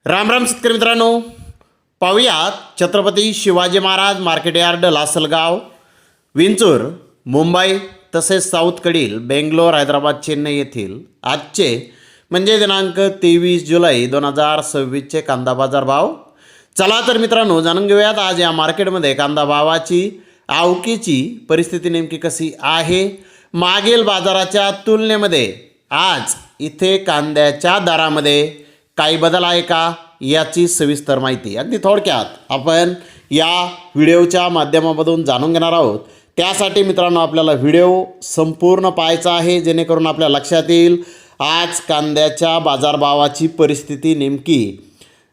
राम राम शेतकरी मित्रांनो, पाहुयात छत्रपती शिवाजी महाराज मार्केट यार्ड लासलगाव विंचूर मुंबई तसेच साऊथकडील बेंगलोर हैदराबाद चेन्नई येथील आजचे म्हणजे दिनांक 23 जुलै 2026चे कांदा बाजार भाव. चला तर मित्रांनो, जाणून घेऊयात आज या मार्केटमध्ये कांदा भावाची आवकीची परिस्थिती नेमकी कशी आहे. मागील बाजाराच्या तुलनेमध्ये आज इथे कांद्याच्या दरामध्ये काही बदल आहे का याची सविस्तर माहिती अगदी थोडक्यात आपण या व्हिडिओच्या माध्यमामधून जाणून घेणार आहोत. त्यासाठी मित्रांनो आपल्याला व्हिडिओ संपूर्ण पाहायचा आहे, जेणेकरून आपल्या लक्षात येईल आज कांद्याच्या बाजारभावाची परिस्थिती नेमकी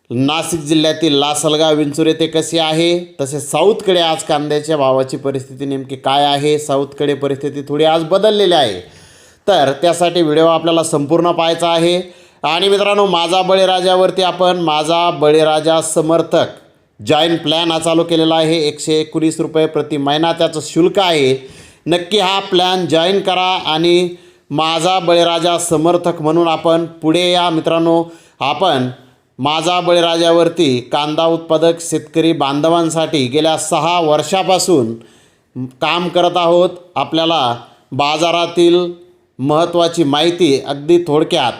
नाशिक जिल्ह्यातील लासलगाव विंचूर येथे कशी आहे, तसेच साऊथकडे आज कांद्याच्या भावाची परिस्थिती नेमकी काय आहे. साऊथकडे परिस्थिती थोडी आज बदललेली आहे, तर त्यासाठी व्हिडिओ आपल्याला संपूर्ण पाहायचा आहे. आणि मित्रांनो, माझा बळीराजावरती आपण माझा बळीराजा समर्थक जॉईन प्लॅन हा चालू केलेला आहे. 119 रुपये प्रति महिना त्याचं शुल्क आहे. नक्की हा प्लॅन जॉईन करा आणि माझा बळीराजा समर्थक म्हणून आपण पुढे या. मित्रांनो, आपण माझा बळीराजावरती कांदा उत्पादक शेतकरी बांधवांसाठी गेल्या 6 वर्षापासून काम करत आहोत. आपल्याला बाजारातील महत्त्वाची माहिती अगदी थोडक्यात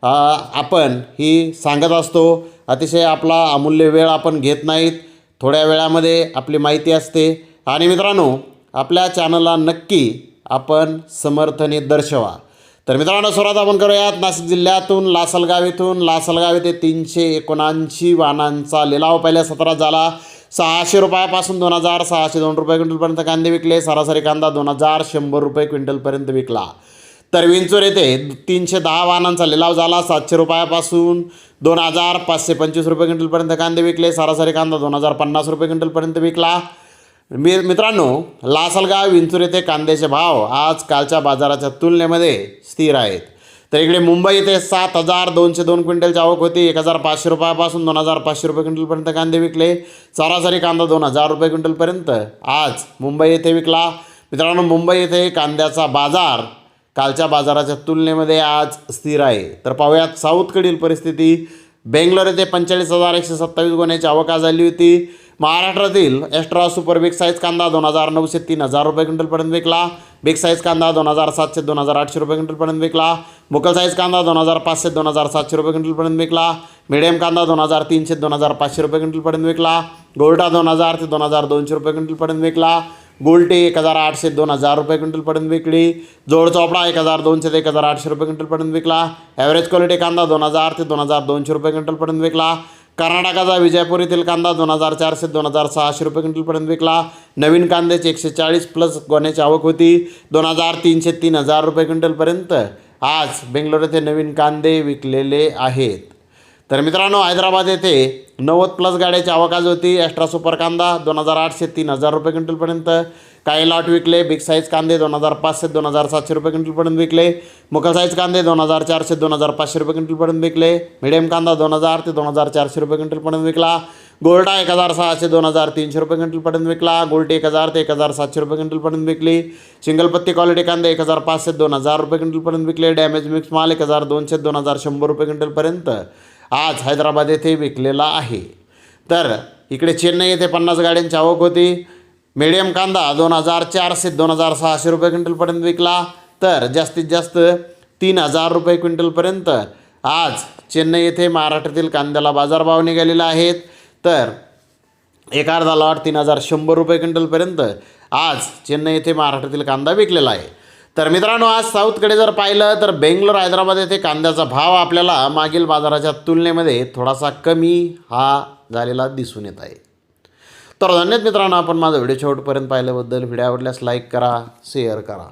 आपण ही सांगत असतो. अतिशय आपला अमूल्य वेळ आपण घेत नाहीत, थोड्या वेळामध्ये आपली माहिती असते. आणि मित्रांनो, आपल्या चॅनलला नक्की आपण समर्थन दर्शवा. तर मित्रांनो, सुरुवात आपण करूयात नाशिक जिल्ह्यातून लासलगाव येथून. लासलगाव येथे 379 वाहनांचा लिलाव पहिल्या सत्रात झाला. 600 रुपयापासून 2602 रुपये क्विंटलपर्यंत कांदे विकले. सरासरी कांदा 2100 रुपये क्विंटलपर्यंत विकला. तर विंचूर येथे 310 वाहनांचा लिलाव झाला. 700 रुपयापासून 2525 रुपये क्विंटलपर्यंत कांदे विकले. सरासरी कांदा 2050 रुपये क्विंटलपर्यंत विकला. मित्रांनो, लासलगाव विंचूर येथे कांद्याचे भाव आज कालच्या बाजाराच्या तुलनेमध्ये स्थिर आहेत. तर इकडे मुंबई येथे 7202 क्विंटलची आवक होती. 1500 रुपयापासून 2500 रुपये क्विंटलपर्यंत कांदे विकले. सरासरी कांदा 2000 रुपये क्विंटलपर्यंत आज मुंबई येथे विकला. मित्रांनो, मुंबई येथे कांद्याचा बाजार कालच्या बाजाराच्या तुलनेमध्ये आज स्थिर आहे. तर पाहूयात साऊथकडील परिस्थिती. बेंगलोर येथे 45,127 गोण्याची आवक झाली होती. महाराष्ट्रातील एक्स्ट्रा सुपर बिग साईज कांदा 2900 3000 रुपये क्विंटलपर्यंत विकला. बिग साईज कांदा 2700 2800 रुपये क्विंटलपर्यंत विकला. मुकल साईज कांदा 2500 2700 रुपये क्विंटलपर्यंत विकला. मीडियम कांदा 2300 2500 रुपये क्विंटलपर्यंत विकला. गोल्टा 2000 ते 2200 रुपये क्विंटलपर्यंत विकला. गोल्टी 1800 2000 रुपये क्विंटलपर्यंत विकली. जोड चोपडा 1200 ते 1800 रुपये क्विंटलपर्यंत विकला. ॲव्हरेज क्वालिटी कांदा 2000 ते 2200 रुपये क्विंटलपर्यंत विकला. कर्नाटकाचा विजयपूर येथील कांदा 2400 2600 रुपये क्विंटलपर्यंत विकला. नवीन कांद्याची 140 प्लस गोण्याची आवक होती. 2300 3000 रुपये क्विंटलपर्यंत आज बेंगलोर येथे नवीन कांदे विकलेले आहेत. तर मित्रांनो, हैदराबाद येथे 90 प्लस गाड्याची आवक आज होती. एक्स्ट्रा सुपर कांदा 2800 3000 रुपये क्विंटलपर्यंत काही लॉट विकले. बिग साईज कांदे 2500 2700 रुपये क्विंटलपर्यंत विकले. मुकल साईज कांदे 2400 2500 रुपये क्विंटलपर्यंत विकले. मीडियम कांदा 2000 ते 2400 रुपये क्विंटलपर्यंत विकला. गोल्टा 1600 2300 रुपये क्विंटलपर्यंत विकला. गोल्टी 1000 ते 1700 रुपये क्विंटलपर्यंत विकली. सिंगल पत्ती क्वालिटी कांदे 1500 2000 रुपये क्विंटलपर्यंत विकले. डॅमेज मिक्स माल 1200 2100 रुपये क्विंटलपर्यंत आज हैदराबाद येथे विकलेला आहे. तर इकडे चेन्नई येथे 50 गाड्यांची आवक होती. मीडियम कांदा 2400 2600 रुपये क्विंटलपर्यंत विकला. तर जास्तीत जास्त 3000 रुपये क्विंटलपर्यंत आज चेन्नई येथे महाराष्ट्रातील कांद्याला बाजारभाव निघालेला आहेत. तर एक अर्धा लॉट 3100 रुपये क्विंटलपर्यंत आज चेन्नई येथे महाराष्ट्रातील कांदा विकलेला आहे. तर मित्रांनो, आज साऊथकडे जर पाहिलं तर बेंगलोर हैदराबाद येथे कांद्याचा भाव आपल्याला मागील बाजाराच्या तुलनेमध्ये थोडासा कमी हा झालेला दिसून येत आहे. तर धन्यवाद मित्रांनो, आपण माझा व्हिडिओ शेवटपर्यंत पाहिल्याबद्दल. व्हिडिओ आवडल्यास लाईक करा, शेअर करा.